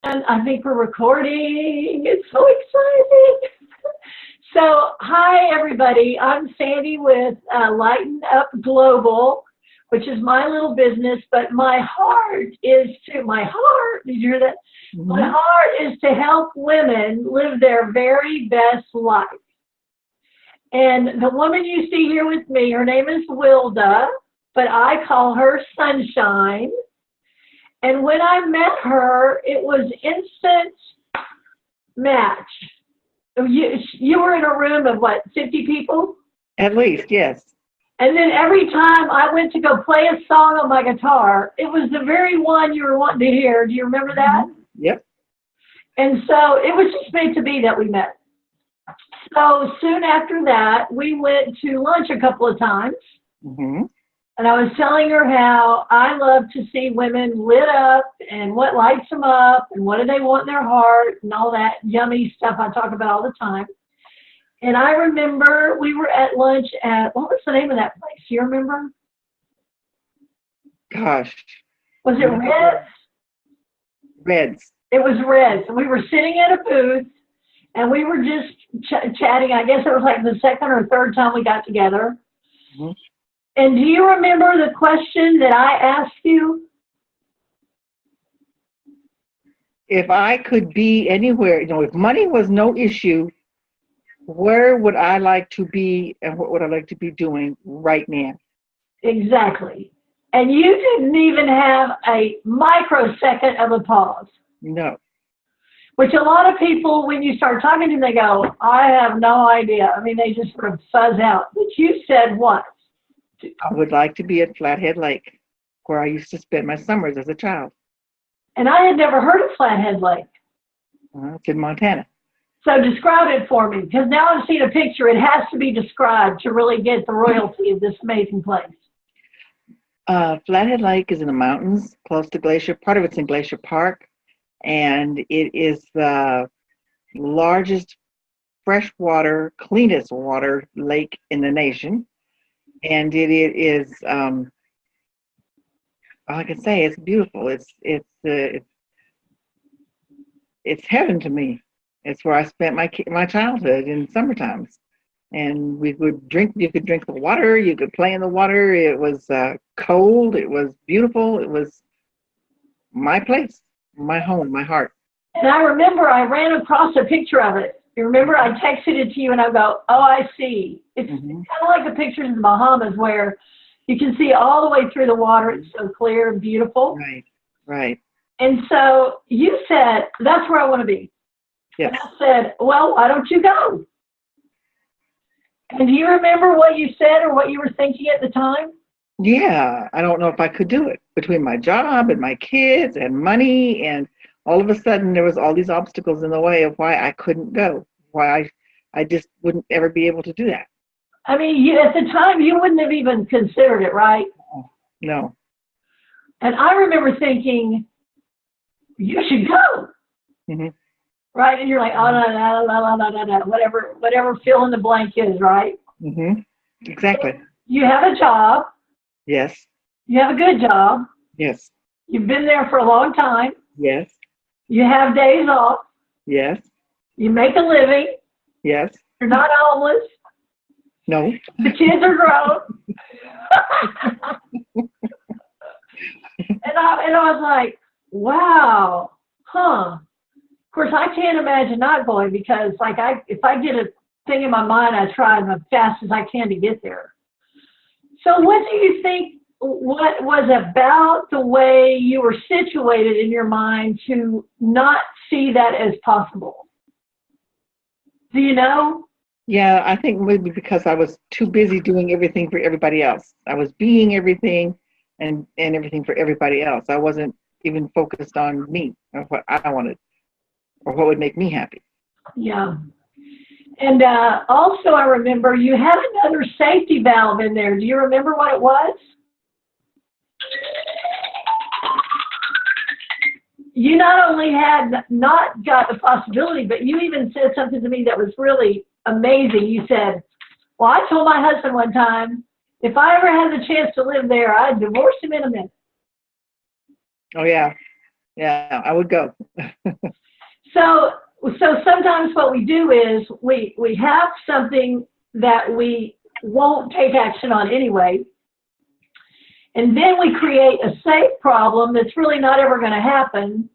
I think we're recording. It's so exciting. So, hi, everybody. I'm Sandy with Lighten Up Global, which is my little business, but my heart, did you hear that? Mm-hmm. My heart is to help women live their very best life. And the woman you see here with me, her name is Wilda, but I call her Sunshine. And when I met her, it was instant match. You were in a room of what, 50 people? At least, yes. And then every time I went to go play a song on my guitar, it was the very one you were wanting to hear. Do you remember that? Yep. And so it was just meant to be that we met. So soon after that, we went to lunch a couple of times. Mm-hmm. And I was telling her how I love to see women lit up and what lights them up and what do they want in their heart and all that yummy stuff I talk about all the time. And I remember we were at lunch at, what was the name of that place? Do you remember? Gosh. Was it Red's? Red's. It was Red's. And we were sitting at a booth and we were just chatting. I guess it was like the second or third time we got together. Mm-hmm. And do you remember the question that I asked you? If I could be anywhere, if money was no issue, where would I like to be and what would I like to be doing right now? Exactly. And you didn't even have a microsecond of a pause. No. Which a lot of people, when you start talking to them, they go, I have no idea. I mean, they just sort of fuzz out. But you said what? I would like to be at Flathead Lake, where I used to spend my summers as a child. And I had never heard of Flathead Lake. It's in Montana. So describe it for me, because now I've seen a picture. It has to be described to really get the royalty of this amazing place. Flathead Lake is in the mountains, close to Glacier. Part of it's in Glacier Park, and it is the largest freshwater, cleanest water lake in the nation. And it is, all I can say, it's beautiful. It's heaven to me. It's where I spent my childhood in summer times. And we would drink. You could drink the water. You could play in the water. It was cold. It was beautiful. It was my place, my home, my heart. And I remember I ran across a picture of it. You remember I texted it to you and I go, oh, I see. It's kind of like the pictures in the Bahamas where you can see all the way through the water. It's so clear and beautiful. Right, right. And so you said, that's where I want to be. Yes. And I said, well, why don't you go? And do you remember what you said or what you were thinking at the time? Yeah, I don't know if I could do it between my job and my kids and money, and all of a sudden there was all these obstacles in the way of why I couldn't go, why I just wouldn't ever be able to do that. I mean, at the time you wouldn't have even considered it, right? No. And I remember thinking, you should go. Mm-hmm. Right? And you're like, oh, no, whatever fill in the blank is, right? Mm-hmm. Exactly. So you have a job. Yes. You have a good job. Yes. You've been there for a long time. Yes. You have days off. Yes. You make a living. Yes. You're not homeless. No. The kids are grown. and I was like, wow, huh. Of course, I can't imagine not going because, if I get a thing in my mind, I try as fast as I can to get there. So what do you think, what was about the way you were situated in your mind to not see that as possible? Do you know? Yeah, I think maybe because I was too busy doing everything for everybody else. I was being everything and everything for everybody else. I wasn't even focused on me or what I wanted or what would make me happy. Yeah. And also I remember you had another safety valve in there. Do you remember what it was? You not only had not got the possibility, but you even said something to me that was really amazing. You said, well, I told my husband one time, if I ever had the chance to live there, I'd divorce him in a minute. Oh, yeah. Yeah, I would go. So sometimes what we do is we have something that we won't take action on anyway, and then we create a safe problem that's really not ever going to happen,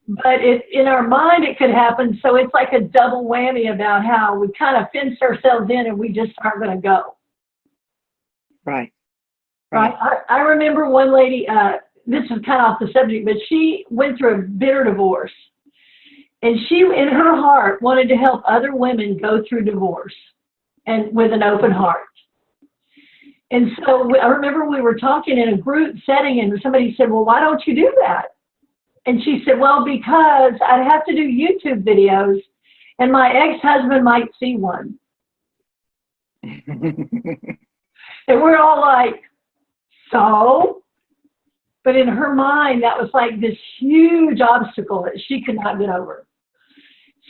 but in our mind it could happen. So it's like a double whammy about how we kind of fenced ourselves in and we just aren't going to go. Right. Right. I remember one lady, this is kind of off the subject, but she went through a bitter divorce. And she, in her heart, wanted to help other women go through divorce and with an open heart. And so I remember we were talking in a group setting and somebody said, well, why don't you do that? And she said, well, because I'd have to do YouTube videos and my ex-husband might see one. And we're all like, so? But in her mind, that was like this huge obstacle that she could not get over.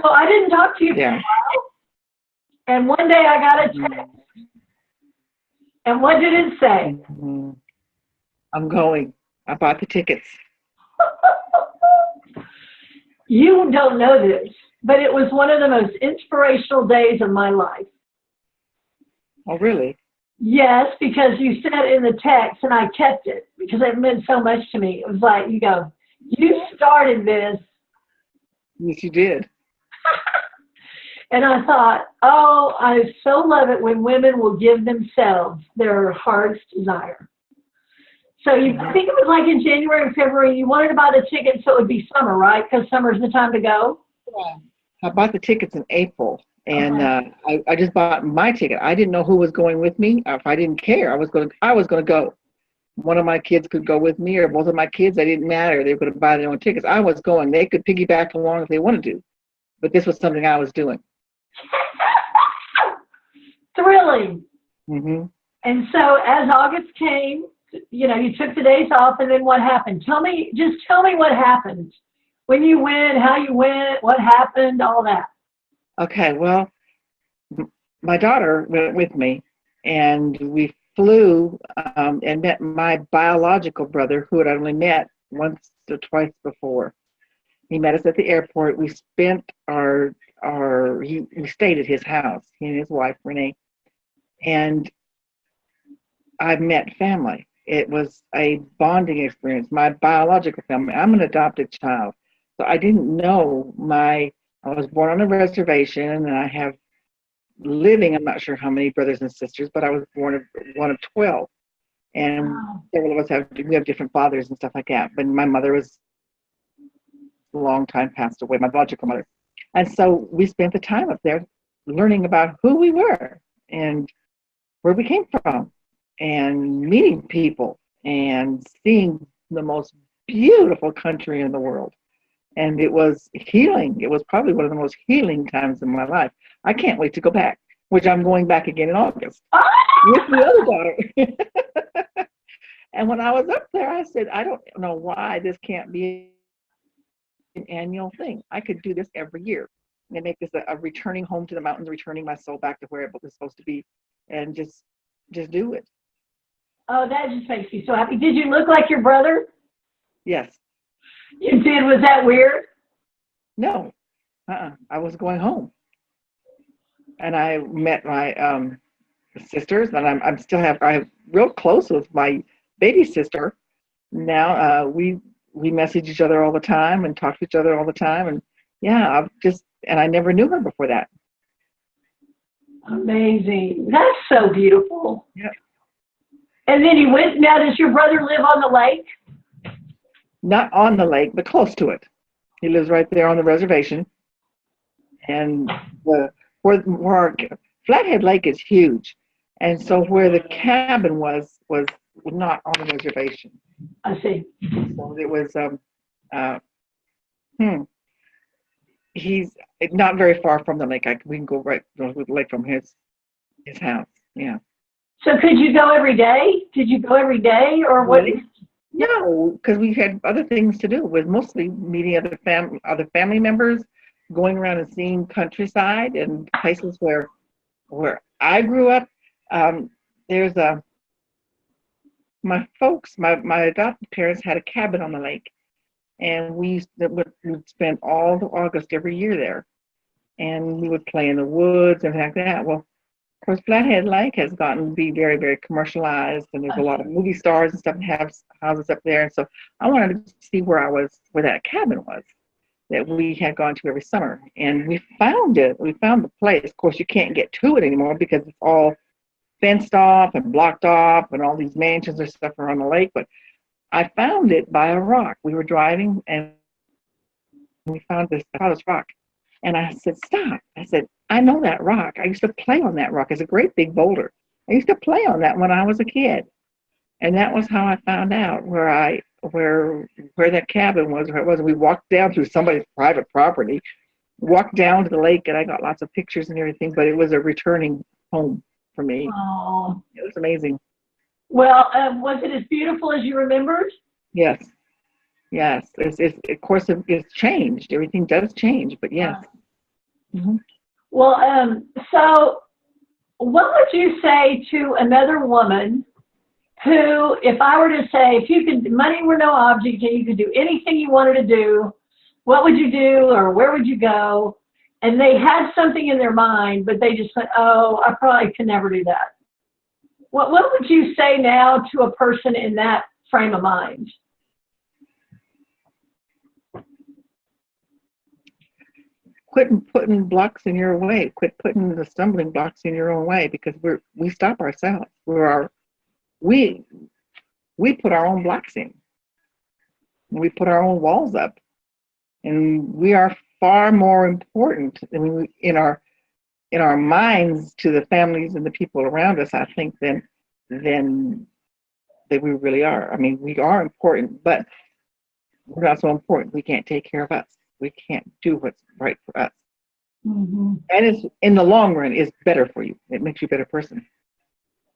So I didn't talk to you for a while. And one day I got a text. And what did it say? I'm going. I bought the tickets. You don't know this, but it was one of the most inspirational days of my life. Oh, really? Yes, because you said in the text, and I kept it because it meant so much to me. It was like, you go, you started this. Yes, you did. And I thought, oh, I so love it when women will give themselves their heart's desire. So I think it was like in January and February, you wanted to buy the ticket so it would be summer, right? Because summer's the time to go. Yeah. I bought the tickets in April. And I just bought my ticket. I didn't know who was going with me. If I didn't care, I was going to go. One of my kids could go with me, or both of my kids. It didn't matter. They were going to buy their own tickets. I was going. They could piggyback along if they wanted to, but this was something I was doing. Thrilling. Mm-hmm. And so as August came, you took the days off, and then what happened? Tell me what happened. When you went, how you went, what happened, all that. Okay, well, my daughter went with me, and we flew and met my biological brother, who had only met once or twice before. He met us at the airport. We spent we stayed at his house, he and his wife, Renee, and I met family. It was a bonding experience. My biological family, I'm an adopted child, so I didn't know I was born on a reservation, and I have I'm not sure how many brothers and sisters, but I was born of one of 12. And several of us we have different fathers and stuff like that. But my mother was a long time passed away, my biological mother. And so we spent the time up there learning about who we were and where we came from and meeting people and seeing the most beautiful country in the world. And it was healing. It was probably one of the most healing times in my life. I can't wait to go back, which I'm going back again in August with the other daughter. And when I was up there, I said, I don't know why this can't be an annual thing. I could do this every year and make this a returning home to the mountains, returning my soul back to where it was supposed to be, and just do it. Oh, that just makes me so happy. Did you look like your brother? Yes. You did? Was that weird? No. I was going home. And I met my sisters, and I'm real close with my baby sister. Now we message each other all the time and talk to each other all the time, and I never knew her before that. Amazing. That's so beautiful. Yeah. And then you went. Now, does your brother live on the lake? Not on the lake, but close to it. He lives right there on the reservation, and where our Flathead Lake is huge, and so where the cabin was not on the reservation. I see. So it was he's not very far from the lake. We can go right to the lake from his house. Yeah. So could you go every day? Did you go every day, or what? Really? No, because we had other things to do. It was mostly meeting other family members, going around and seeing countryside and places where I grew up. There's my adopted parents had a cabin on the lake, and we'd spend all of August every year there, and we would play in the woods and like that. Well, of course, Flathead Lake has gotten to be very, very commercialized, and there's a lot of movie stars and stuff and have houses up there. And so I wanted to see where that cabin was that we had gone to every summer. And we found it. We found the place. Of course, you can't get to it anymore because it's all fenced off and blocked off, and all these mansions and stuff are on the lake. But I found it by a rock. We were driving, and we found this rock. And I said, stop. I said, I know that rock. I used to play on that rock. It's a great big boulder. I used to play on that when I was a kid. And that was how I found out where that cabin was, where it was. We walked down through somebody's private property, walked down to the lake, and I got lots of pictures and everything, but it was a returning home for me. Oh. It was amazing. Well, was it as beautiful as you remembered? Yes. Yes. Of course, it's changed. Everything does change, but yes. Mm-hmm. Well, so what would you say to another woman who, if I were to say, money were no object and you could do anything you wanted to do, what would you do or where would you go? And they had something in their mind, but they just went, oh, I probably could never do that. What would you say now to a person in that frame of mind? Quit putting blocks in your way. Quit putting the stumbling blocks in your own way, because we stop ourselves. We put our own blocks in. We put our own walls up, and we are far more important in our minds to the families and the people around us, I think, than that we really are. I mean, we are important, but we're not so important. We can't take care of us. We can't do what's right for us. Mm-hmm. And it's, in the long run, it's better for you. It makes you a better person.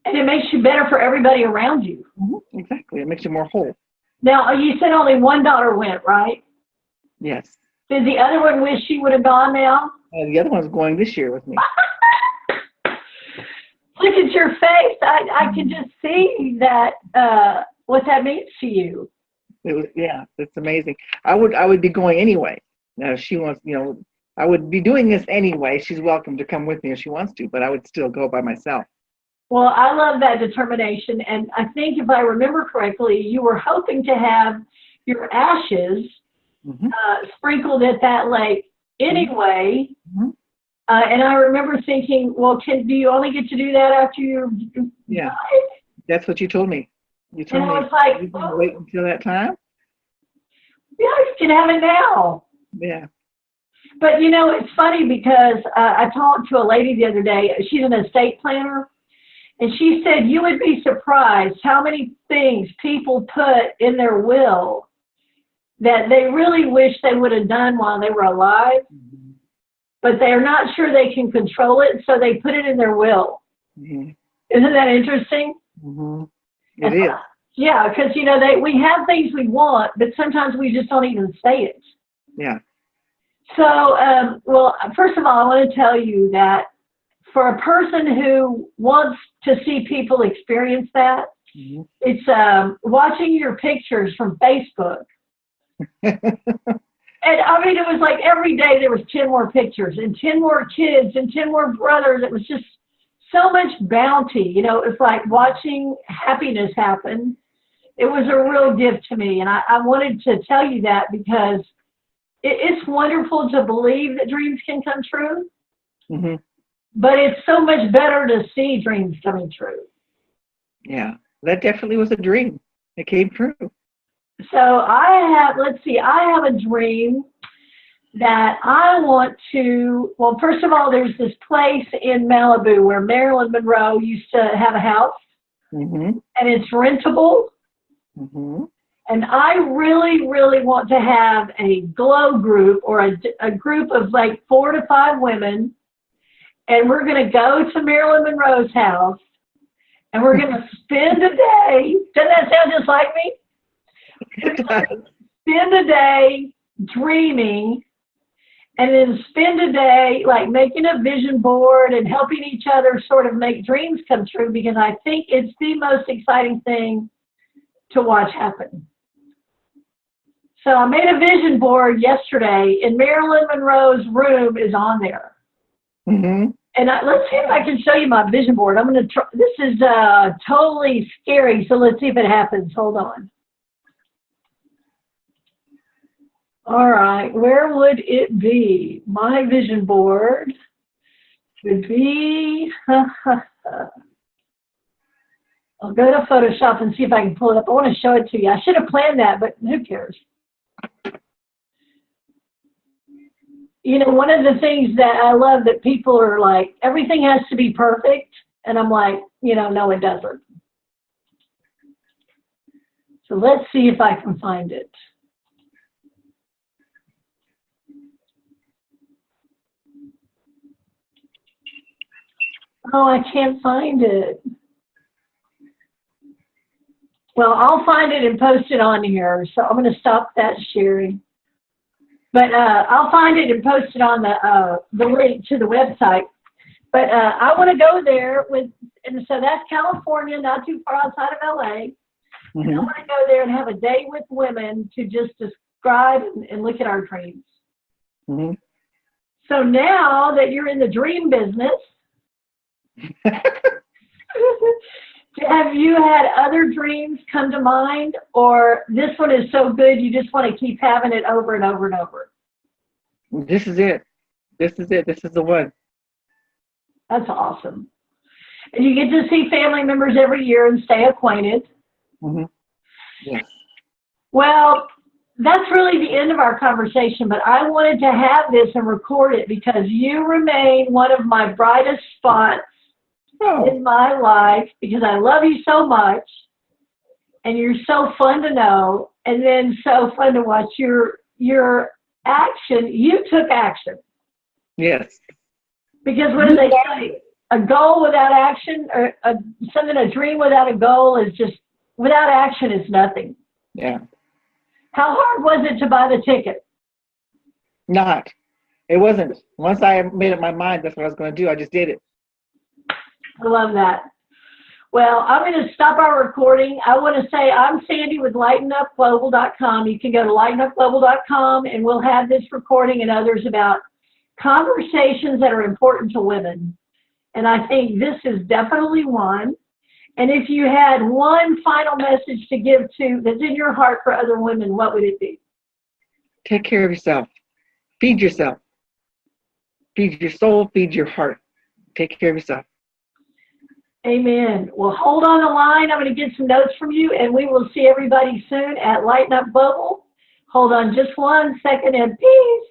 And it makes you better for everybody around you. Mm-hmm. Exactly. It makes you more whole. Now, you said only one daughter went, right? Yes. Did the other one wish she would have gone now? The other one's going this year with me. Look at your face. I can just see that what that means to you. It's amazing. I would be going anyway. Now, if she wants, I would be doing this anyway. She's welcome to come with me if she wants to, but I would still go by myself. Well, I love that determination, and I think if I remember correctly, you were hoping to have your ashes sprinkled at that lake anyway. Mm-hmm. And I remember thinking, well, do you only get to do that after you're died? That's what you told me. You told me. I was like, you can wait until that time? Yeah, you can have it now. Yeah. But, it's funny because I talked to a lady the other day. She's an estate planner. And she said, you would be surprised how many things people put in their will that they really wish they would have done while they were alive, but they're not sure they can control it, so they put it in their will. Mm-hmm. Isn't that interesting? Mm-hmm. It is. Yeah, because, we have things we want, but sometimes we just don't even say it. Yeah. So, well, first of all, I want to tell you that for a person who wants to see people experience that, it's watching your pictures from Facebook. And I mean, it was like every day there was 10 more pictures and 10 more kids and 10 more brothers. It was just so much bounty. It's like watching happiness happen. It was a real gift to me. And I wanted to tell you that because it's wonderful to believe that dreams can come true. Mm-hmm. But it's so much better to see dreams coming true. Yeah, that definitely was a dream. It came true. So I have a dream that I want to, well, first of all, there's this place in Malibu where Marilyn Monroe used to have a house, and it's rentable. Mm-hmm. And I really, really want to have a glow group or a group of like 4 to 5 women. And we're going to go to Marilyn Monroe's house, and we're going to spend a day. Doesn't that sound just like me? Spend a day dreaming, and then spend a day like making a vision board and helping each other sort of make dreams come true, because I think it's the most exciting thing to watch happen. So I made a vision board yesterday, and Marilyn Monroe's room is on there. Mm-hmm. And let's see if I can show you my vision board. I'm going to try. This is totally scary, so let's see if it happens. Hold on. All right, where would it be? My vision board would be, I'll go to Photoshop and see if I can pull it up. I want to show it to you. I should have planned that, but who cares? You know, one of the things that I love that people are like, everything has to be perfect. And I'm like, you know, no, it doesn't. So let's see if I can find it. Oh, I can't find it. Well, I'll find it and post it on here. So I'm going to stop that sharing. But I'll find it and post it on the link to the website. But I want to go there with, and so that's California, not too far outside of LA. Mm-hmm. And I want to go there and have a day with women to just describe and look at our dreams. Mm-hmm. So now that you're in the dream business, have you had other dreams come to mind, or this one is so good you just want to keep having it over and over and over? This is it. This is it. This is the one. That's awesome. And you get to see family members every year and stay acquainted. Mm-hmm. Yes. Well, that's really the end of our conversation, but I wanted to have this and record it because you remain one of my brightest spots in my life, because I love you so much and you're so fun to know, and then so fun to watch your action. You took action. Yes. Because what do they say? A goal without action, or a dream without a goal is just, without action is nothing. Yeah. How hard was it to buy the ticket? Not. It wasn't. Once I made up my mind that's what I was going to do, I just did it. I love that. Well, I'm going to stop our recording. I want to say I'm Sandy with LightenUpGlobal.com. You can go to LightenUpGlobal.com, and we'll have this recording and others about conversations that are important to women. And I think this is definitely one. And if you had one final message to give to that's in your heart for other women, what would it be? Take care of yourself. Feed yourself. Feed your soul. Feed your heart. Take care of yourself. Amen. Well, hold on the line. I'm going to get some notes from you, and we will see everybody soon at Lighten Up Global. Hold on just 1 second, and peace.